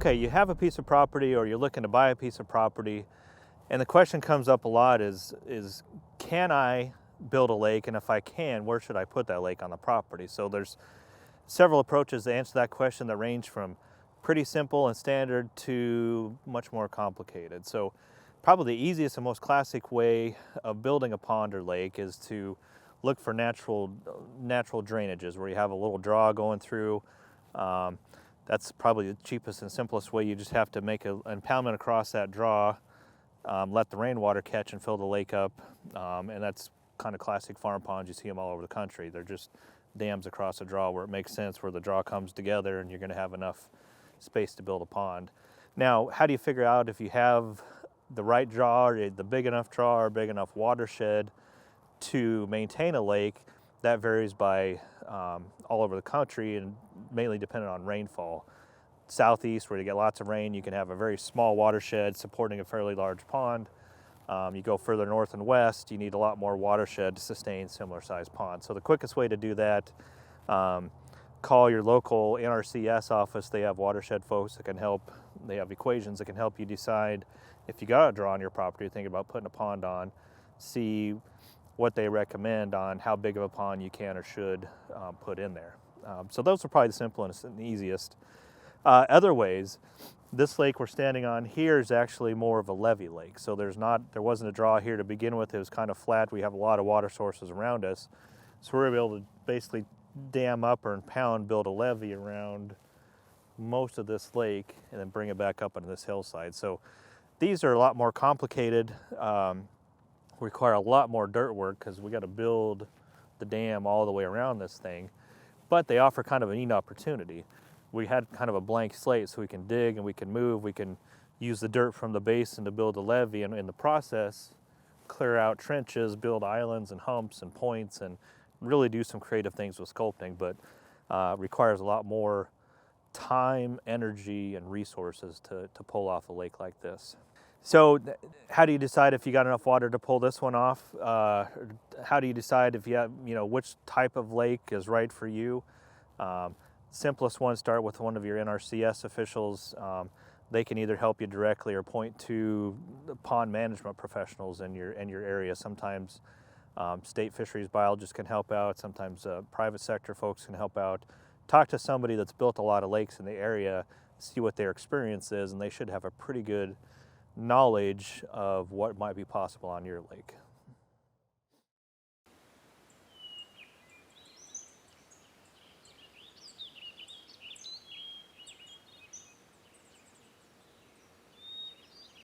okay, you have a piece of property or you're looking to buy a piece of property, and the question comes up a lot is can I build a lake, and if I can, where should I put that lake on the property? So there's several approaches to answer that question that range from pretty simple and standard to much more complicated. So probably the easiest and most classic way of building a pond or lake is to look for natural drainages where you have a little draw going through. That's probably the cheapest and simplest way. You just have to make an impoundment across that draw, let the rainwater catch and fill the lake up, and that's kind of classic farm ponds. You see them all over the country. They're just dams across a draw where it makes sense, where the draw comes together and you're going to have enough space to build a pond. Now, how do you figure out if you have the right draw, or the big enough draw or big enough watershed to maintain a lake? That varies by all over the country and mainly dependent on rainfall. Southeast, where you get lots of rain, you can have a very small watershed supporting a fairly large pond. You go further north and west, you need a lot more watershed to sustain similar sized ponds. So the quickest way to do that, call your local NRCS office. They have watershed folks that can help. They have equations that can help you decide if you got a draw on your property, thinking about putting a pond on, see what they recommend on how big of a pond you can or should put in there. So those are probably the simplest and the easiest. Other ways, this lake we're standing on here is actually more of a levee lake. So there wasn't a draw here to begin with. It was kind of flat. We have a lot of water sources around us. So we're able to basically dam up or impound, build a levee around most of this lake and then bring it back up onto this hillside. So these are a lot more complicated, require a lot more dirt work because we got to build the dam all the way around this thing, but they offer kind of a neat opportunity. We had kind of a blank slate, so we can dig and we can move, we can use the dirt from the basin to build a levee, and in the process clear out trenches, build islands and humps and points, and really do some creative things with sculpting, but requires a lot more time, energy, and resources to pull off a lake like this. So how do you decide if you got enough water to pull this one off? How do you decide if you have, which type of lake is right for you? Simplest one, start with one of your NRCS officials. They can either help you directly or point to the pond management professionals in your area. Sometimes state fisheries biologists can help out. Sometimes private sector folks can help out. Talk to somebody that's built a lot of lakes in the area, see what their experience is, and they should have a pretty good knowledge of what might be possible on your lake.